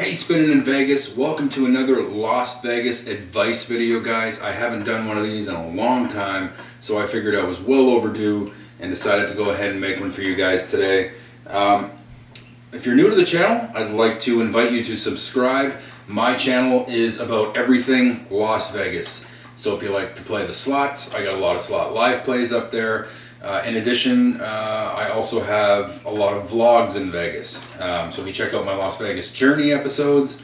Hey, Spinning in Vegas, welcome to another Las Vegas advice video, guys. I haven't done one of these in a long time, so I figured I was well overdue and decided to go ahead and make one for you guys today. If you're new to the channel, I'd like to invite you to subscribe. My channel is about everything Las Vegas. So if you like to play the slots, I got a lot of slot live plays up there. In addition, I also have a lot of vlogs in Vegas. So if you check out my Las Vegas Journey episodes,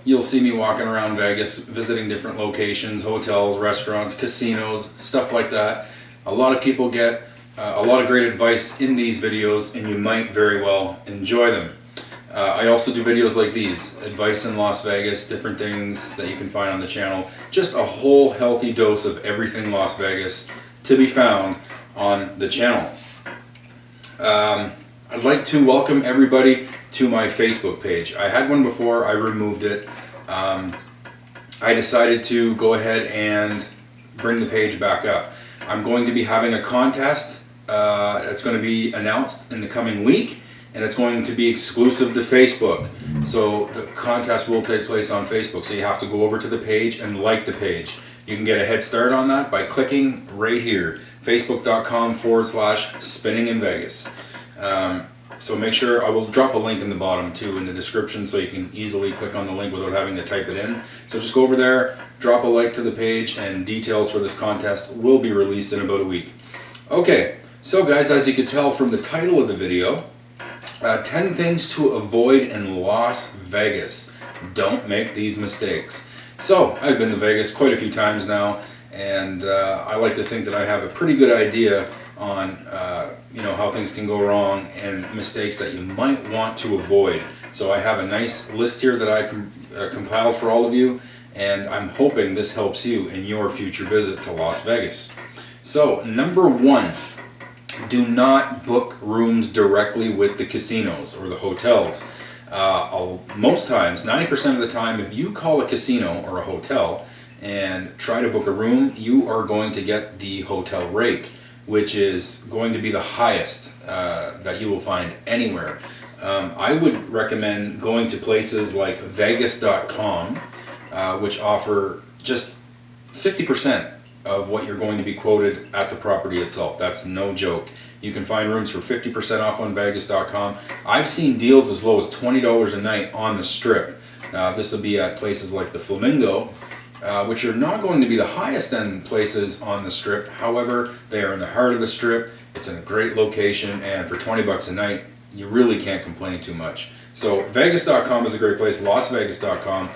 you'll see me walking around Vegas, visiting different locations, hotels, restaurants, casinos, stuff like that. A lot of people get a lot of great advice in these videos, and you might very well enjoy them. I also do videos like these, advice in Las Vegas, different things that you can find on the channel. Just a whole healthy dose of everything Las Vegas to be found on the channel. I'd like to welcome everybody to my Facebook page. I had one before, I removed it. I decided to go ahead and bring the page back up. I'm going to be having a contest that's going to be announced in the coming week, and it's going to be exclusive to Facebook. So the contest will take place on Facebook, so you have to go over to the page and like the page. You can get a head start on that by clicking right here, facebook.com/spinning in Vegas. So make sure, I will drop a link in the bottom too in the description so you can easily click on the link without having to type it in. So just go over there, drop a like to the page, and details for this contest will be released in about a week. Okay, so guys, as you can tell from the title of the video, 10 things to avoid in Las Vegas. Don't make these mistakes. So I've been to Vegas quite a few times now, and I like to think that I have a pretty good idea on how things can go wrong and mistakes that you might want to avoid. So I have a nice list here that I compiled for all of you, and I'm hoping this helps you in your future visit to Las Vegas. So number one, do not book rooms directly with the casinos or the hotels. Most times, 90% of the time, if you call a casino or a hotel and try to book a room, you are going to get the hotel rate, which is going to be the highest that you will find anywhere. I would recommend going to places like Vegas.com, which offer just 50% of what you're going to be quoted at the property itself. That's no joke. You can find rooms for 50% off on Vegas.com. I've seen deals as low as $20 a night on the Strip. This will be at places like the Flamingo, which are not going to be the highest end places on the Strip. However, they are in the heart of the Strip. It's in a great location, and for 20 bucks a night, you really can't complain too much. So Vegas.com is a great place, LasVegas.com,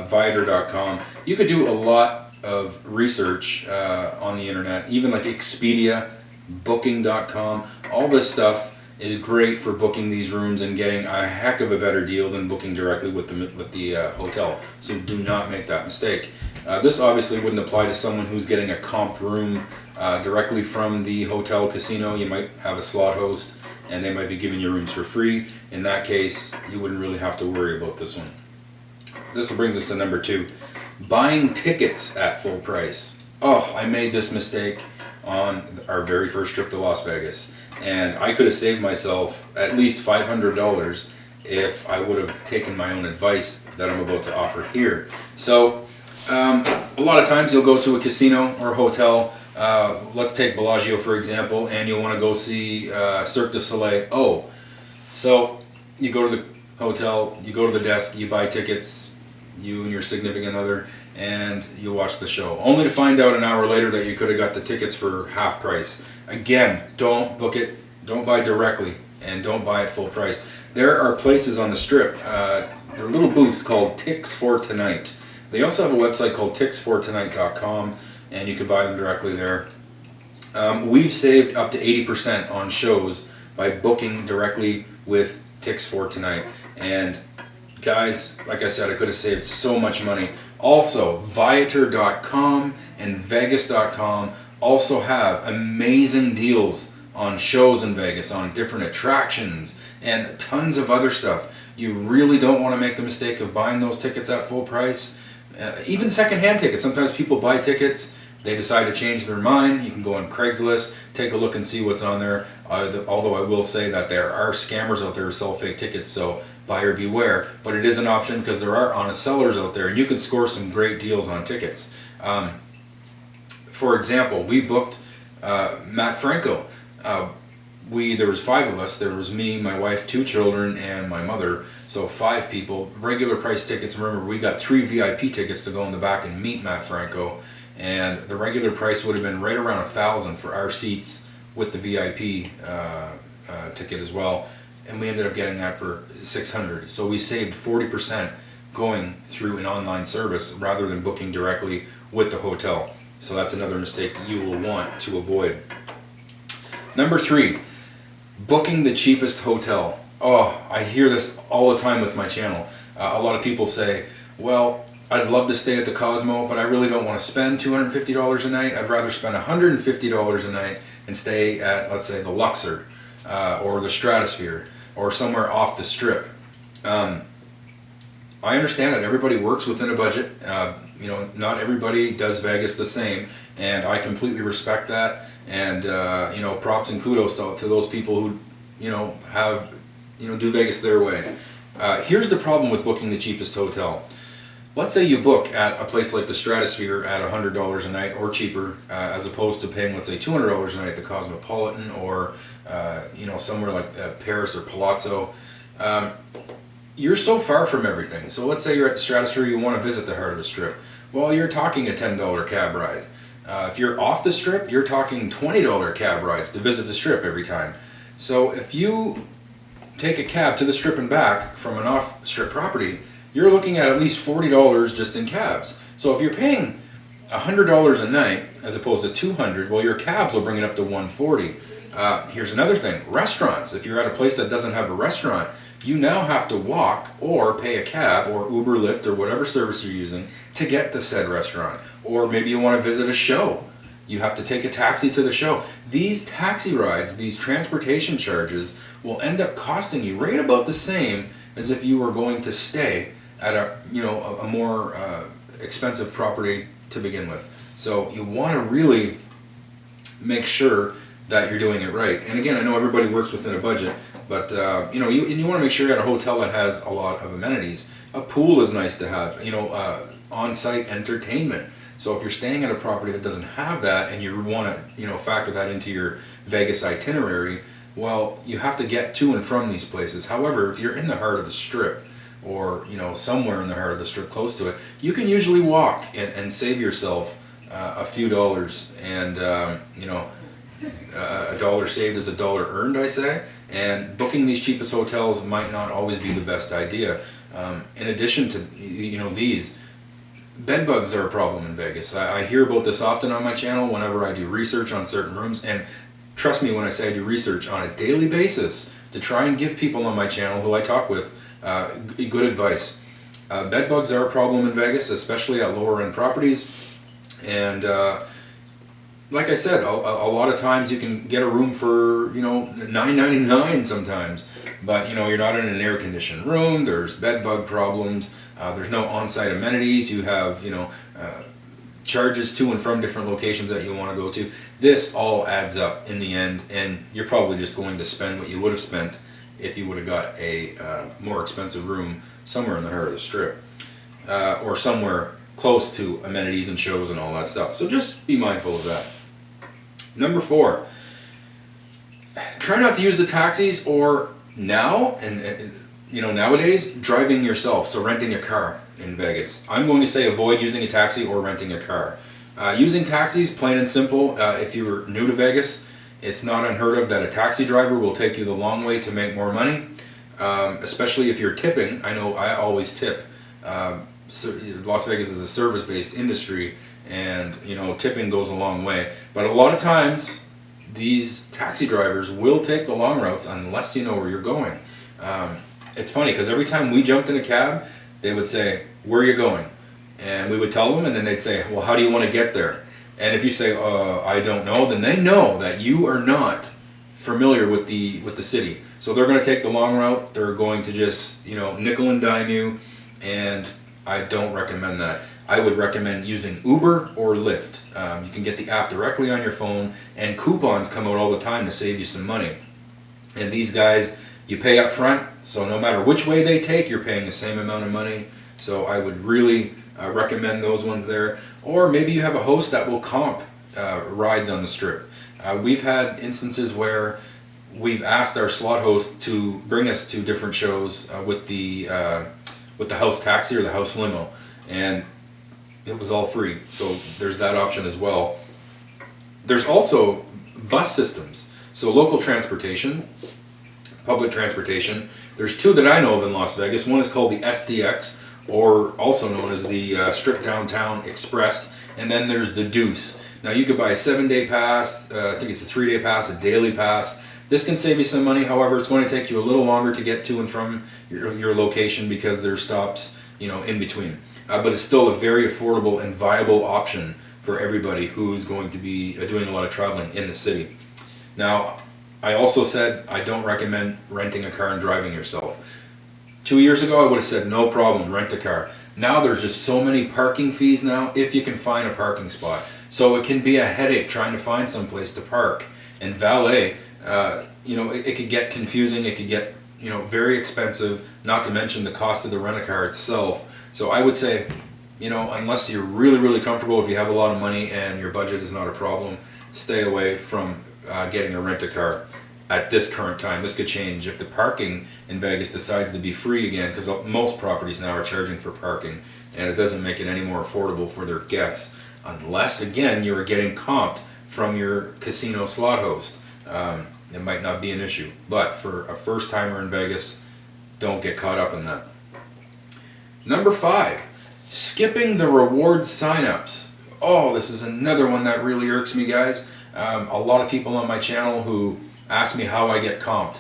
Viator.com. You could do a lot of research on the internet, even like Expedia, Booking.com. All this stuff is great for booking these rooms and getting a heck of a better deal than booking directly with the hotel. So do not make that mistake. This obviously wouldn't apply to someone who's getting a comped room directly from the hotel casino. You might have a slot host and they might be giving you rooms for free. In that case, you wouldn't really have to worry about this one. This brings us to number two. Buying tickets at full price. Oh, I made this mistake on our very first trip to Las Vegas, and I could have saved myself at least $500 if I would have taken my own advice that I'm about to offer here. So a lot of times you'll go to a casino or a hotel, let's take Bellagio for example, and you'll want to go see Cirque du Soleil. Oh, so you go to the hotel, you go to the desk, you buy tickets, you and your significant other, and you watch the show, only to find out an hour later that you could have got the tickets for half price. Again, don't book it, don't buy directly, and don't buy it full price. There are places on the Strip, there are little booths called Tix for Tonight. They also have a website called tixfortonight.com, and you can buy them directly there. We've saved up to 80% on shows by booking directly with Tix for Tonight, and guys, like I said, I could have saved so much money. Also, Viator.com and Vegas.com also have amazing deals on shows in Vegas, on different attractions, and tons of other stuff. You really don't want to make the mistake of buying those tickets at full price. Even secondhand tickets. Sometimes people buy tickets, they decide to change their mind. You can go on Craigslist, take a look and see what's on there. Although I will say that there are scammers out there who sell fake tickets, so buyer beware. But it is an option because there are honest sellers out there, and you can score some great deals on tickets. For example, we booked Matt Franco. There was 5 of us. There was me, my wife, 2 children, and my mother. So 5 people. Regular price tickets. Remember, we got 3 VIP tickets to go in the back and meet Matt Franco. And the regular price would have been right around $1,000 for our seats with the VIP ticket as well. And we ended up getting that for $600. So we saved 40% going through an online service rather than booking directly with the hotel. So that's another mistake that you will want to avoid. Number 3, booking the cheapest hotel. Oh, I hear this all the time with my channel. A lot of people say, well, I'd love to stay at the Cosmo, but I really don't want to spend $250 a night. I'd rather spend $150 a night and stay at, let's say, the Luxor or the Stratosphere or somewhere off the Strip. I understand that everybody works within a budget. Not everybody does Vegas the same, and I completely respect that. And props and kudos to those people who do Vegas their way. Here's the problem with booking the cheapest hotel. Let's say you book at a place like the Stratosphere at $100 a night or cheaper, as opposed to paying, let's say, $200 a night at the Cosmopolitan or somewhere like Paris or Palazzo. You're so far from everything. So let's say you're at the Stratosphere, you want to visit the heart of the Strip. Well, you're talking a $10 cab ride. If you're off the Strip, you're talking $20 cab rides to visit the Strip every time. So if you take a cab to the Strip and back from an off-Strip property, you're looking at least $40 just in cabs. So if you're paying $100 a night as opposed to $200, well, your cabs will bring it up to $140. Here's another thing: restaurants. If you're at a place that doesn't have a restaurant, you now have to walk or pay a cab or Uber, Lyft, or whatever service you're using to get to said restaurant. Or maybe you want to visit a show. You have to take a taxi to the show. These taxi rides, these transportation charges, will end up costing you right about the same as if you were going to stay at a more expensive property to begin with. So you want to really make sure that you're doing it right. And again, I know everybody works within a budget, but you want to make sure you're at a hotel that has a lot of amenities. A pool is nice to have. On-site entertainment. So if you're staying at a property that doesn't have that, and you want to factor that into your Vegas itinerary, well, you have to get to and from these places. However, if you're in the heart of the Strip, or somewhere in the heart of the Strip close to it, you can usually walk and save yourself a few dollars. And a dollar saved is a dollar earned, I say. And booking these cheapest hotels might not always be the best idea. In addition to these, bed bugs are a problem in Vegas. I hear about this often on my channel whenever I do research on certain rooms, and trust me when I say I do research on a daily basis to try and give people on my channel who I talk with good advice. Bed bugs are a problem in Vegas, especially at lower end properties. And like I said, a lot of times you can get a room for $9.99 sometimes, but you're not in an air conditioned room. There's bed bug problems. There's no on-site amenities. You have charges to and from different locations that you want to go to. This all adds up in the end, and you're probably just going to spend what you would have spent if you would have got a more expensive room somewhere in the heart of the Strip, or somewhere close to amenities and shows and all that stuff. So just be mindful of that. Number 4, try not to use the taxis, or now, and nowadays, driving yourself, so renting a car in Vegas. I'm going to say avoid using a taxi or renting a car. Using taxis, plain and simple, if you're new to Vegas, it's not unheard of that a taxi driver will take you the long way to make more money, especially if you're tipping. I know I always tip. Las Vegas is a service-based industry, and tipping goes a long way. But a lot of times, these taxi drivers will take the long routes unless you know where you're going. It's funny because every time we jumped in a cab, they would say, "Where are you going?" And we would tell them, and then they'd say, "Well, how do you want to get there?" And if you say, "I don't know," then they know that you are not familiar with the city. So they're going to take the long route. They're going to just nickel and dime you, and I don't recommend that. I would recommend using Uber or Lyft. You can get the app directly on your phone, and coupons come out all the time to save you some money. And these guys, You pay up front, so no matter which way they take, you're paying the same amount of money. So I would really recommend those ones there. Or maybe you have a host that will comp rides on the Strip. We've had instances where we've asked our slot host to bring us to different shows with the house taxi or the house limo, and it was all free. So there's that option as well. There's also bus systems. So local transportation, public transportation. There's two that I know of in Las Vegas. One is called the SDX, or also known as the Strip Downtown Express, and then there's the Deuce. Now you could buy a 7-day pass, I think it's a 3-day pass, a daily pass. This can save you some money, however it's going to take you a little longer to get to and from your location because there's stops, in between. But it's still a very affordable and viable option for everybody who's going to be doing a lot of traveling in the city. Now, I also said I don't recommend renting a car and driving yourself. 2 years ago I would have said no problem, rent a car. Now there's just so many parking fees now if you can find a parking spot. So it can be a headache trying to find some place to park. And valet, it could get confusing, it could get very expensive, not to mention the cost of the rent-a-car itself. So I would say, unless you're really, really comfortable, if you have a lot of money and your budget is not a problem, stay away from getting a rent-a-car at this current time. This could change if the parking in Vegas decides to be free again, because most properties now are charging for parking, and it doesn't make it any more affordable for their guests, unless, again, you are getting comped from your casino slot host. It might not be an issue, but for a first-timer in Vegas, don't get caught up in that. Number 5, skipping the rewards signups. Oh, this is another one that really irks me, guys. A lot of people on my channel who ask me how I get comped.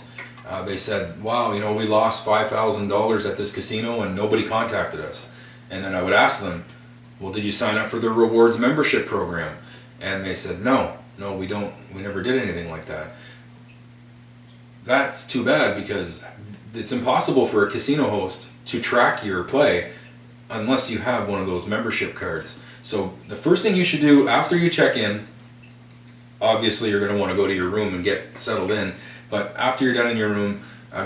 They said, wow, we lost $5,000 at this casino and nobody contacted us. And then I would ask them, well, did you sign up for the rewards membership program? And they said, no, we never did anything like that. That's too bad, because it's impossible for a casino host to track your play unless you have one of those membership cards. So the first thing you should do after you check in, obviously you're going to want to go to your room and get settled in, but after you're done in your room,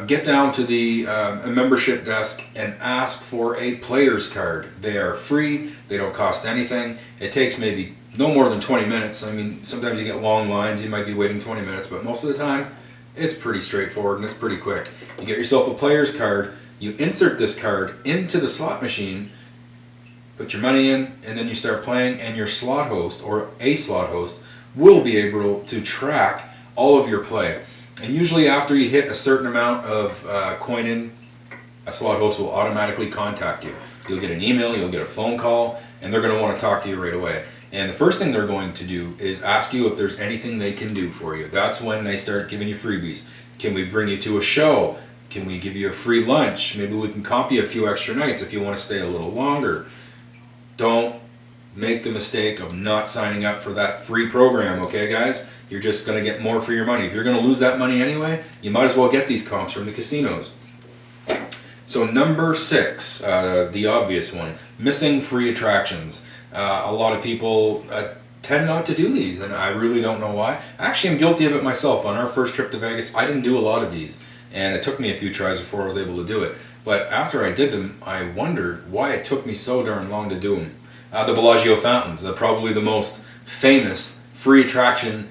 get down to the membership desk and ask for a player's card. They are free, they don't cost anything. It takes maybe no more than 20 minutes. I mean, sometimes you get long lines, you might be waiting 20 minutes, but most of the time it's pretty straightforward and it's pretty quick. You get yourself a player's card, you insert this card into the slot machine, put your money in, and then you start playing, and your slot host or a slot host will be able to track all of your play. And usually after you hit a certain amount of coin in, a slot host will automatically contact you. You'll get an email, you'll get a phone call, and they're going to want to talk to you right away. And the first thing they're going to do is ask you if there's anything they can do for you. That's when they start giving you freebies. Can we bring you to a show? Can we give you a free lunch? Maybe we can comp you a few extra nights if you want to stay a little longer. Don't make the mistake of not signing up for that free program, okay guys? You're just going to get more for your money. If you're going to lose that money anyway, you might as well get these comps from the casinos. So number 6, the obvious one, missing free attractions. A lot of people tend not to do these, and I really don't know why. Actually, I'm guilty of it myself. On our first trip to Vegas, I didn't do a lot of these, and it took me a few tries before I was able to do it. But after I did them, I wondered why it took me so darn long to do them. The Bellagio fountains, probably the most famous free attraction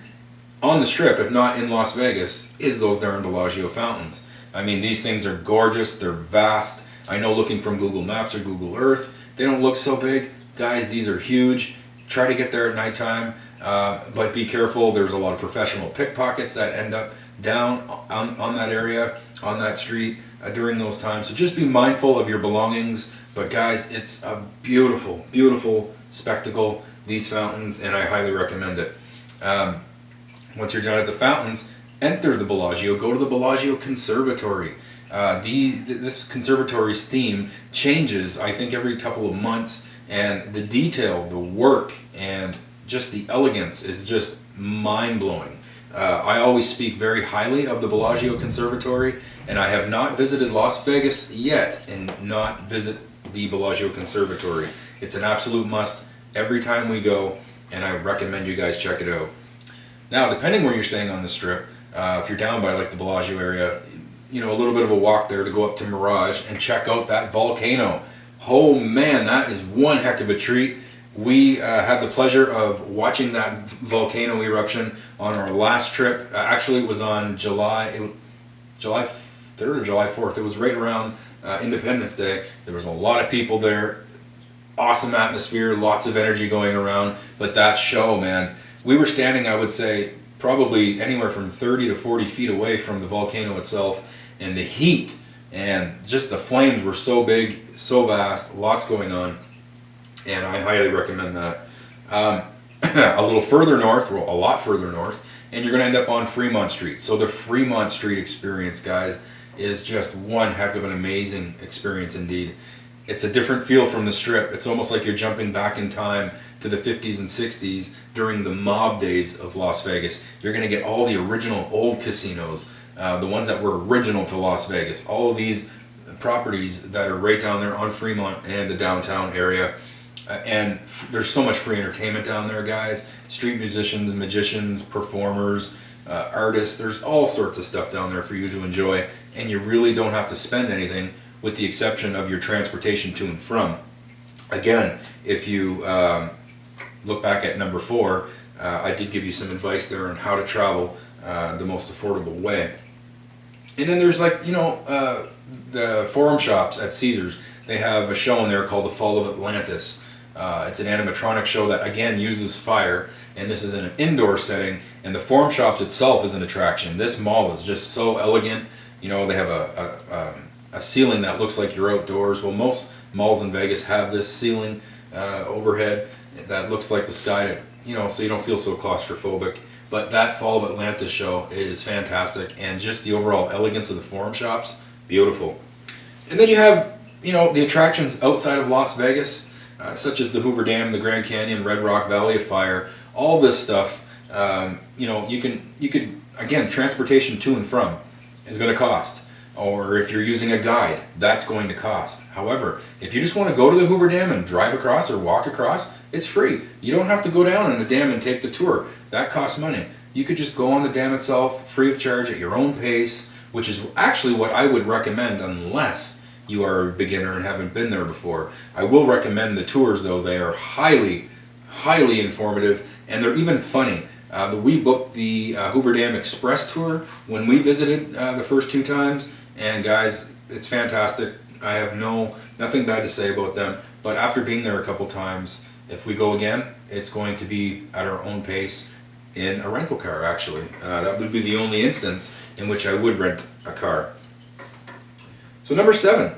on the Strip, if not in Las Vegas, is those darn Bellagio fountains. I mean, these things are gorgeous, they're vast. I know looking from Google Maps or Google Earth, they don't look so big. Guys, these are huge. Try to get there at nighttime, but be careful. There's a lot of professional pickpockets that end up down on that area, on that street during those times. So just be mindful of your belongings. But guys, it's a beautiful, beautiful spectacle, these fountains, and I highly recommend it. Once you're done at the fountains, enter the Bellagio, go to the Bellagio Conservatory. This conservatory's theme changes, I think, every couple of months, and the detail, the work, and just the elegance is just mind-blowing. I always speak very highly of the Bellagio Conservatory, and I have not visited Las Vegas yet and not visit the Bellagio Conservatory. It's an absolute must every time we go, and I recommend you guys check it out. Now, depending where you're staying on the Strip, if you're down by like the Bellagio area, a little bit of a walk there to go up to Mirage and check out that volcano. Oh man, that is one heck of a treat. We had the pleasure of watching that volcano eruption on our last trip. Actually, it was on July 3rd or July 4th. It was right around Independence Day. There was a lot of people there. Awesome atmosphere, lots of energy going around. But that show, man, we were standing, I would say, probably anywhere from 30 to 40 feet away from the volcano itself, and the heat and just the flames were so big, so vast, lots going on, and I highly recommend that. A little further north, well, a lot further north, and you're going to end up on Fremont Street. So the Fremont Street experience, guys, is just one heck of an amazing experience indeed. It's a different feel from the Strip. It's almost like you're jumping back in time to the 50s and 60s during the mob days of Las Vegas. You're going to get all the original old casinos, the ones that were original to Las Vegas. All of these properties that are right down there on Fremont and the downtown area. And there's so much free entertainment down there, guys. Street musicians, magicians, performers, artists. There's all sorts of stuff down there for you to enjoy. And you really don't have to spend anything, with the exception of your transportation to and from. Again, if you look back at number 4, I did give you some advice there on how to travel the most affordable way. And then there's the Forum Shops at Caesars. They have a show in there called The Fall of Atlantis. It's an animatronic show that again uses fire, and this is in an indoor setting, and the Forum Shops itself is an attraction. This mall is just so elegant. They have a ceiling that looks like you're outdoors. Well, most malls in Vegas have this ceiling overhead that looks like the sky, so you don't feel so claustrophobic. But that Fall of Atlantis show is fantastic, and just the overall elegance of the Forum Shops, beautiful. And then you have, the attractions outside of Las Vegas, such as the Hoover Dam, the Grand Canyon, Red Rock, Valley of Fire, all this stuff. You could again, transportation to and from is going to cost. Or if you're using a guide, that's going to cost. However, if you just want to go to the Hoover Dam and drive across or walk across, it's free. You don't have to go down in the dam and take the tour. That costs money. You could just go on the dam itself, free of charge, at your own pace, which is actually what I would recommend unless you are a beginner and haven't been there before. I will recommend the tours, though. They are highly, highly informative, and they're even funny. We booked the Hoover Dam Express tour when we visited the first 2 times. And guys, it's fantastic. I have nothing bad to say about them. But after being there a couple times, if we go again, it's going to be at our own pace in a rental car, actually. That would be the only instance in which I would rent a car. So number 7,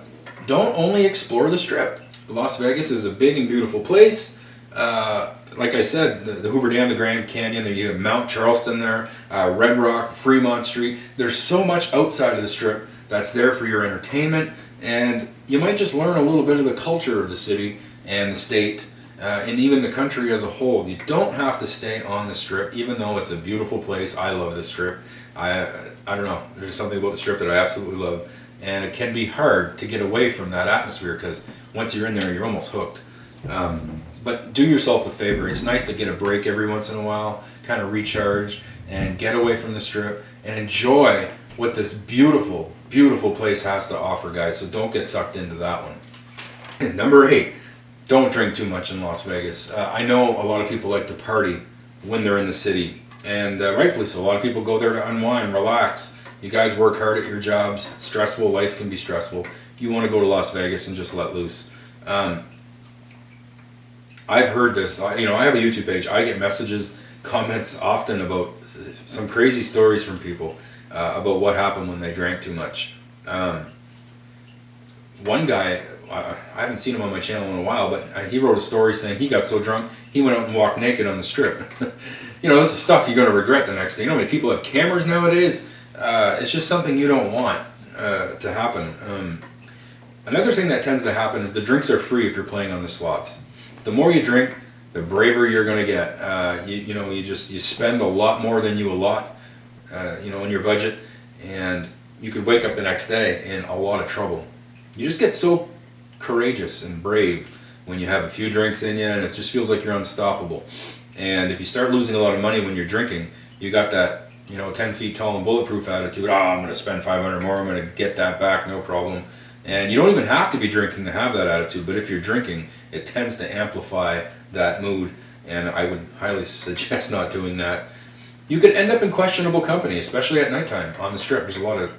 don't only explore the Strip. Las Vegas is a big and beautiful place. Like I said, the Hoover Dam, the Grand Canyon, you have Mount Charleston there, Red Rock, Fremont Street. There's so much outside of the Strip that's there for your entertainment, and you might just learn a little bit of the culture of the city and the state, and even the country as a whole. You don't have to stay on the Strip, even though it's a beautiful place. I love the Strip. I don't know, there's something about the Strip that I absolutely love, and it can be hard to get away from that atmosphere because once you're in there, you're almost hooked. But do yourself a favor. It's nice to get a break every once in a while, kind of recharge, and get away from the Strip and enjoy what this beautiful, beautiful place has to offer, guys. So don't get sucked into that one. Number 8, don't drink too much in Las Vegas. I know a lot of people like to party when they're in the city, and rightfully so. A lot of people go there to unwind, relax. You guys work hard at your jobs. It's stressful. Life can be stressful. You want to go to Las Vegas and just let loose. I've heard this. I have a YouTube page. I get messages, comments often about some crazy stories from people about what happened when they drank too much. One guy, I haven't seen him on my channel in a while, but he wrote a story saying he got so drunk he went out and walked naked on the Strip. This is stuff you're going to regret the next day. You know how many people have cameras nowadays? It's just something you don't want to happen. Another thing that tends to happen is the drinks are free if you're playing on the slots. The more you drink, the braver you're going to get. You spend a lot more than you allot, in your budget, and you could wake up the next day in a lot of trouble. You just get so courageous and brave when you have a few drinks in you, and it just feels like you're unstoppable. And if you start losing a lot of money when you're drinking, you got that 10 feet tall and bulletproof attitude. Oh, I'm going to spend 500 more. I'm going to get that back, no problem. And you don't even have to be drinking to have that attitude. But if you're drinking, it tends to amplify that mood. And I would highly suggest not doing that. You could end up in questionable company, especially at nighttime on the strip. There's a lot of,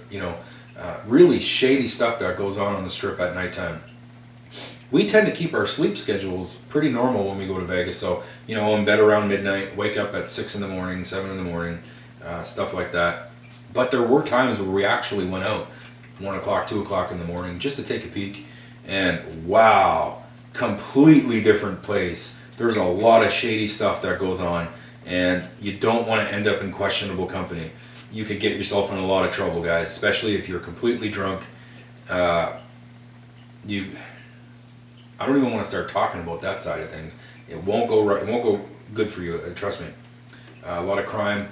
really shady stuff that goes on the strip at nighttime. We tend to keep our sleep schedules pretty normal when we go to Vegas. So, in bed around midnight, wake up at 6 in the morning, 7 in the morning, stuff like that. But there were times where we actually went out 1 o'clock, 2 o'clock in the morning just to take a peek. And wow, completely different place. There's a lot of shady stuff that goes on, and you don't want to end up in questionable company. You could get yourself in a lot of trouble, guys, especially if you're completely drunk. I don't even want to start talking about that side of things. It won't go right. It won't go good for you. Trust me. A lot of crime.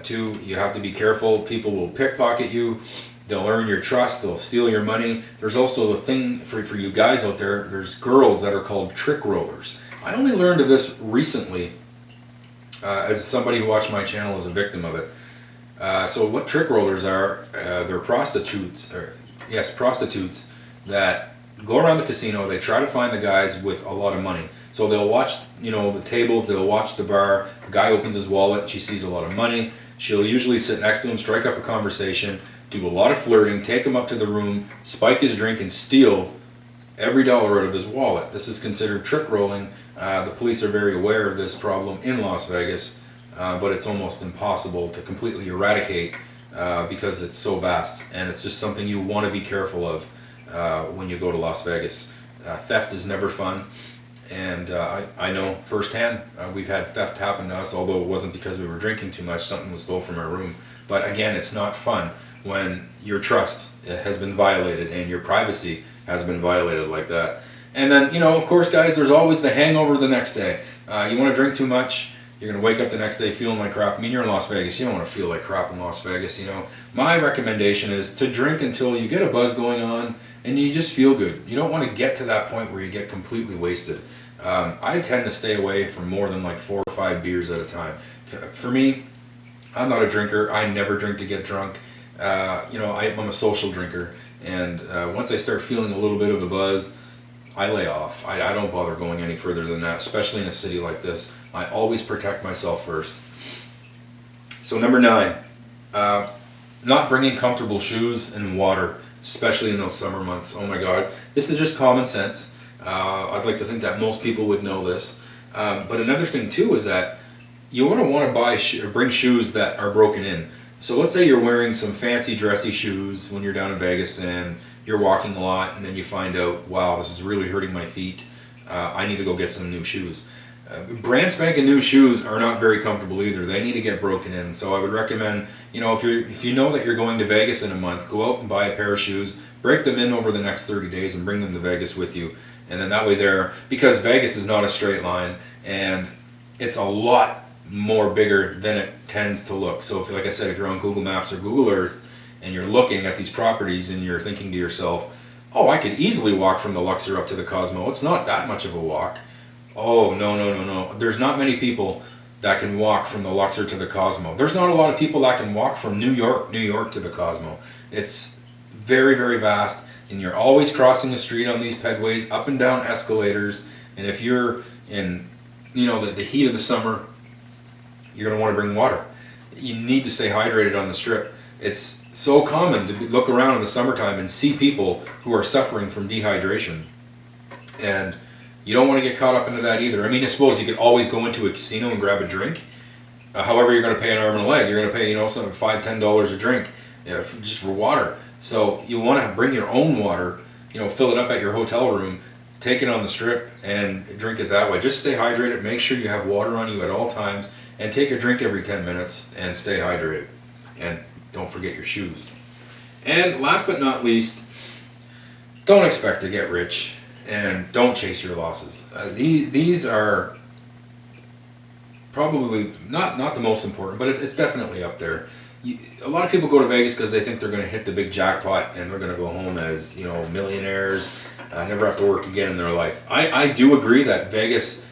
Too, you have to be careful. People will pickpocket you. They'll earn your trust. They'll steal your money. There's also the thing for you guys out there. There's girls that are called trick rollers. I only learned of this recently, as somebody who watched my channel as a victim of it. So what trick rollers are? They're prostitutes. Prostitutes that go around the casino. They try to find the guys with a lot of money. So they'll watch, the tables. They'll watch the bar. The guy opens his wallet. She sees a lot of money. She'll usually sit next to him, strike up a conversation, do a lot of flirting, take him up to the room, spike his drink, and steal every dollar out of his wallet. This is considered trick rolling. The police are very aware of this problem in Las Vegas, but it's almost impossible to completely eradicate because it's so vast, and it's just something you want to be careful of when you go to Las Vegas. Theft is never fun, and I know firsthand we've had theft happen to us, although it wasn't because we were drinking too much. Something was stole from our room. But again, it's not fun when your trust has been violated and your privacy has been violated like that. And then, of course, guys, there's always the hangover the next day. You want to drink too much, you're going to wake up the next day feeling like crap. I mean, you're in Las Vegas. You don't want to feel like crap in Las Vegas, My recommendation is to drink until you get a buzz going on and you just feel good. You don't want to get to that point where you get completely wasted. I tend to stay away from more than like 4 or 5 beers at a time. For me, I'm not a drinker. I never drink to get drunk. I'm a social drinker. And once I start feeling a little bit of a buzz, I lay off. I don't bother going any further than that, especially in a city like this. I always protect myself first. So number 9, not bringing comfortable shoes and water, especially in those summer months. Oh my God, this is just common sense. I'd like to think that most people would know this. But another thing too is that you want to buy or bring shoes that are broken in. So let's say you're wearing some fancy dressy shoes when you're down in Vegas and you're walking a lot, and then you find out, wow, this is really hurting my feet. I need to go get some new shoes. Brand spanking new shoes are not very comfortable either. They need to get broken in. So I would recommend, if you know that you're going to Vegas in a month, go out and buy a pair of shoes, break them in over the next 30 days and bring them to Vegas with you. And then that way because Vegas is not a straight line and it's a lot more bigger than it tends to look. So like I said, if you're on Google Maps or Google Earth and you're looking at these properties and you're thinking to yourself, oh, I could easily walk from the Luxor up to the Cosmo. It's not that much of a walk. Oh, no. There's not many people that can walk from the Luxor to the Cosmo. There's not a lot of people that can walk from New York to the Cosmo. It's very, very vast, and you're always crossing the street on these pedways, up and down escalators, and if you're in, the heat of the summer, you're going to want to bring water. You need to stay hydrated on the strip. It's so common to look around in the summertime and see people who are suffering from dehydration. And you don't want to get caught up into that either. I mean, I suppose you could always go into a casino and grab a drink. However, you're going to pay an arm and a leg. You're going to pay, some $5-10 a drink just for water. So you want to bring your own water, fill it up at your hotel room, take it on the strip and drink it that way. Just stay hydrated. Make sure you have water on you at all times and take a drink every 10 minutes and stay hydrated. And don't forget your shoes. And last but not least, don't expect to get rich and don't chase your losses. These are probably not the most important, but it's definitely up there. A lot of people go to Vegas because they think they're going to hit the big jackpot and they're going to go home as millionaires, never have to work again in their life. I do agree that Vegas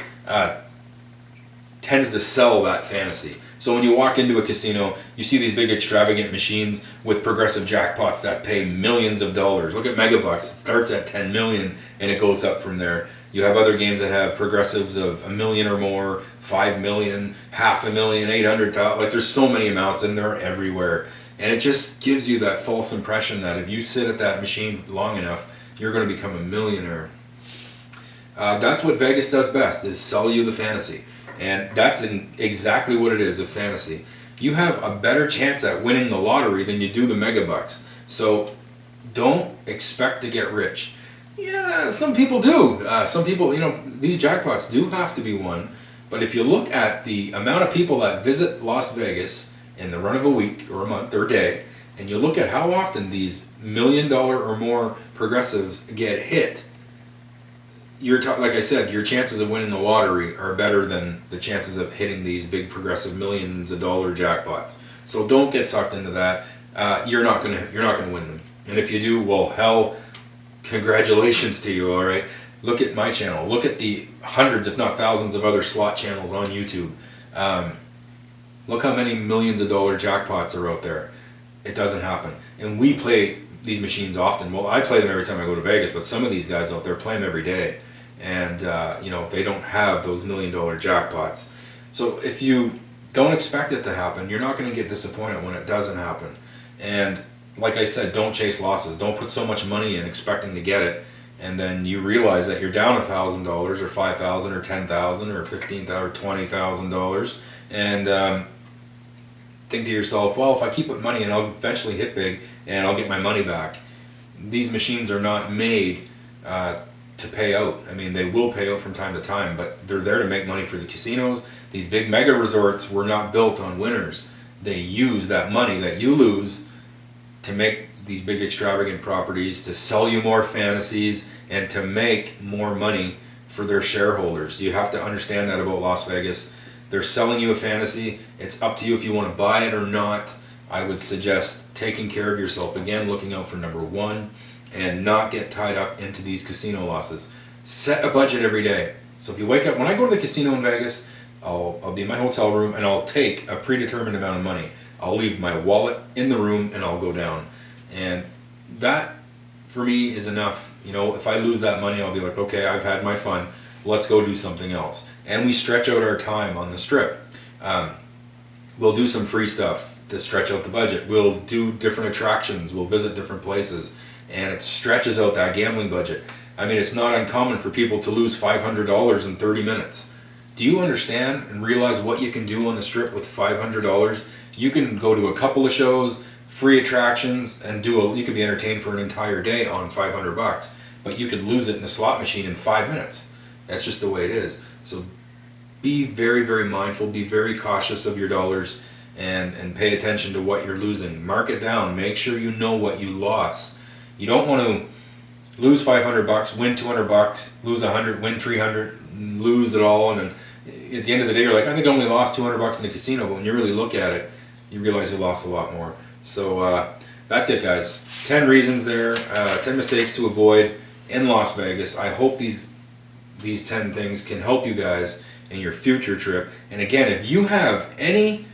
tends to sell that fantasy. So when you walk into a casino, you see these big extravagant machines with progressive jackpots that pay millions of dollars. Look at Megabucks. It starts at 10 million and it goes up from there. You have other games that have progressives of $1 million or more, 5 million, $500,000, 800,000. Like there's so many amounts and they're everywhere. And it just gives you that false impression that if you sit at that machine long enough, you're going to become a millionaire. That's what Vegas does best, is sell you the fantasy. And that's exactly what it is, a fantasy. You have a better chance at winning the lottery than you do the Megabucks. So don't expect to get rich. Yeah, some people do. Some people, these jackpots do have to be won. But if you look at the amount of people that visit Las Vegas in the run of a week or a month or a day, and you look at how often these $1 million or more progressives get hit, like I said, your chances of winning the lottery are better than the chances of hitting these big progressive millions of dollar jackpots. So don't get sucked into that. You're not gonna win them. And if you do, well, hell, congratulations to you. All right. Look at my channel. Look at the hundreds, if not thousands, of other slot channels on YouTube. Look how many millions of dollar jackpots are out there. It doesn't happen. And we play these machines often. Well, I play them every time I go to Vegas, but some of these guys out there play them every day. And they don't have those $1 million jackpots. So if you don't expect it to happen, you're not going to get disappointed when it doesn't happen. And like I said, don't chase losses. Don't put so much money in expecting to get it, and then you realize that you're down $1,000 or $5,000 or $10,000 or $15,000 or $20,000, and think to yourself, well, if I keep putting money in, I'll eventually hit big and I'll get my money back. These machines are not made to pay out. I mean, they will pay out from time to time, but they're there to make money for the casinos. These big mega resorts were not built on winners. They use that money that you lose to make these big extravagant properties, to sell you more fantasies, and to make more money for their shareholders. You have to understand that about Las Vegas. They're selling you a fantasy. It's up to you if you want to buy it or not. I would suggest taking care of yourself. Again, looking out for number one, and not get tied up into these casino losses. Set a budget every day. So if you wake up, when I go to the casino in Vegas, I'll be in my hotel room and I'll take a predetermined amount of money. I'll leave my wallet in the room and I'll go down. And that, for me, is enough. If I lose that money, I'll be like, okay, I've had my fun. Let's go do something else. And we stretch out our time on the strip. We'll do some free stuff to stretch out the budget. We'll do different attractions. We'll visit different places. And it stretches out that gambling budget. I mean, it's not uncommon for people to lose $500 in 30 minutes. Do you understand and realize what you can do on the strip with $500? You can go to a couple of shows, free attractions, and you could be entertained for an entire day on $500, but you could lose it in a slot machine in 5 minutes. That's just the way it is. So be very, very mindful, be very cautious of your dollars, and pay attention to what you're losing. Mark it down, make sure you know what you lost. You don't want to lose $500, win $200, lose 100, win 300, lose it all, and then at the end of the day you're like, I think I only lost $200 in the casino, but when you really look at it, you realize you lost a lot more. So that's it, guys. 10 reasons there, 10 mistakes to avoid in Las Vegas. I hope these 10 things can help you guys in your future trip. And again, if you have anything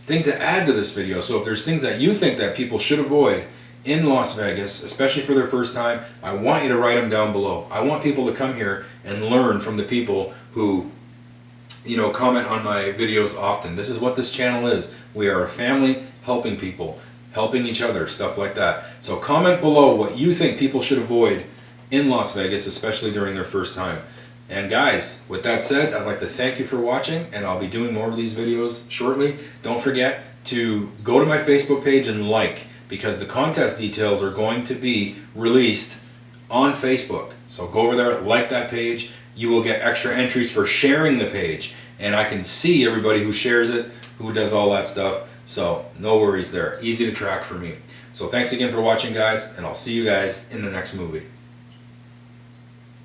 to add to this video, so if there's things that you think that people should avoid in Las Vegas, especially for their first time, I want you to write them down below. I want people to come here and learn from the people who comment on my videos often. This is what this channel is. We are a family helping people, helping each other, stuff like that. So comment below what you think people should avoid in Las Vegas, especially during their first time. And guys, with that said, I'd like to thank you for watching, and I'll be doing more of these videos shortly. Don't forget to go to my Facebook page and like, because the contest details are going to be released on Facebook. So go over there, like that page. You will get extra entries for sharing the page, and I can see everybody who shares it, who does all that stuff. So no worries there. Easy to track for me. So thanks again for watching, guys, and I'll see you guys in the next movie.